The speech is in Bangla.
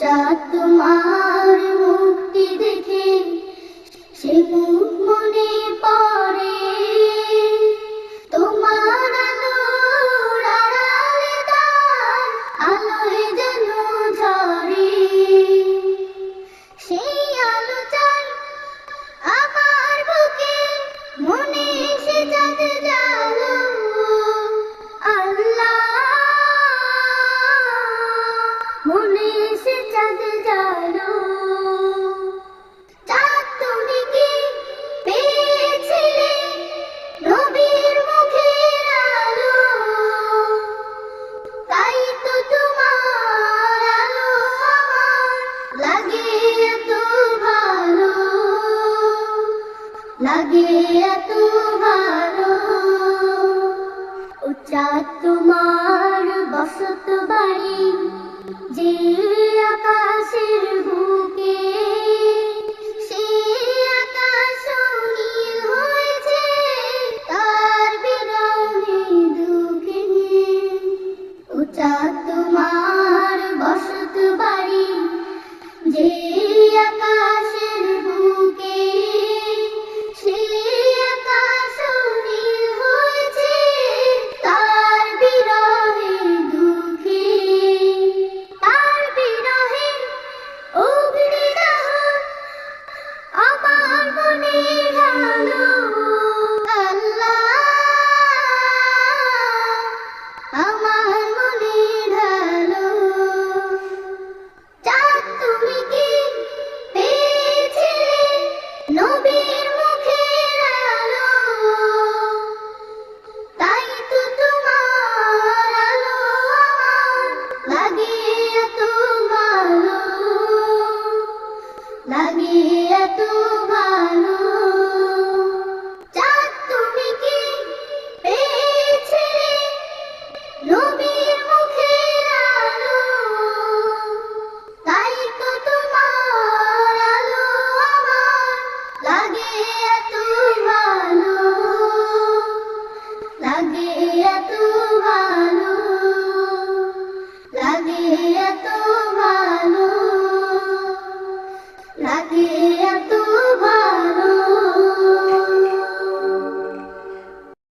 চাঁদ তোমার মুক্তি দেখে সে মুখ মনে পড়ে, তোমার আলোর আড়ালে তার আলোয় যেন ঝরে। সেই আলো চাই আমার বুকে, মনে সে চাঁদ জালো। আল্লাহ, মনে সে চাঁদ জালো। চাঁদ তুমি কি পেয়েছিলে নবীর মুখের আলো? তাই তো তোমার আলো আমার লাগে এত ভালো, লাগে এত ভালো। ও চাঁদ তোমার বসত বাড়ি যে আকাশের বুকে, সে আকাশ নীল হয়েছে তার বিরহে দুঃখে। ও চাঁদ তোমার বসত বাড়ি যে আকাশের বুকে, সে আকাশ নীল হয়েছে তার বিরহে দুঃখে। তার বিরহে অগ্নিদহন আমার মনে ঢালো। আল্লাহ, আমার মনে ঢালো। চাঁদ তুমি কি পেয়েছিলে নবীর মুখের আলো? তাই তো তোমার আলো আমার লাগে এত ভালো, লাগে এত ভালো। চাঁদ তুমি কি পেয়েছিলে নবীর মুখের আলো? তাই তো তোমার আলো আমার লাগে এত ভালো, লাগে এত ভালো, লাগে এত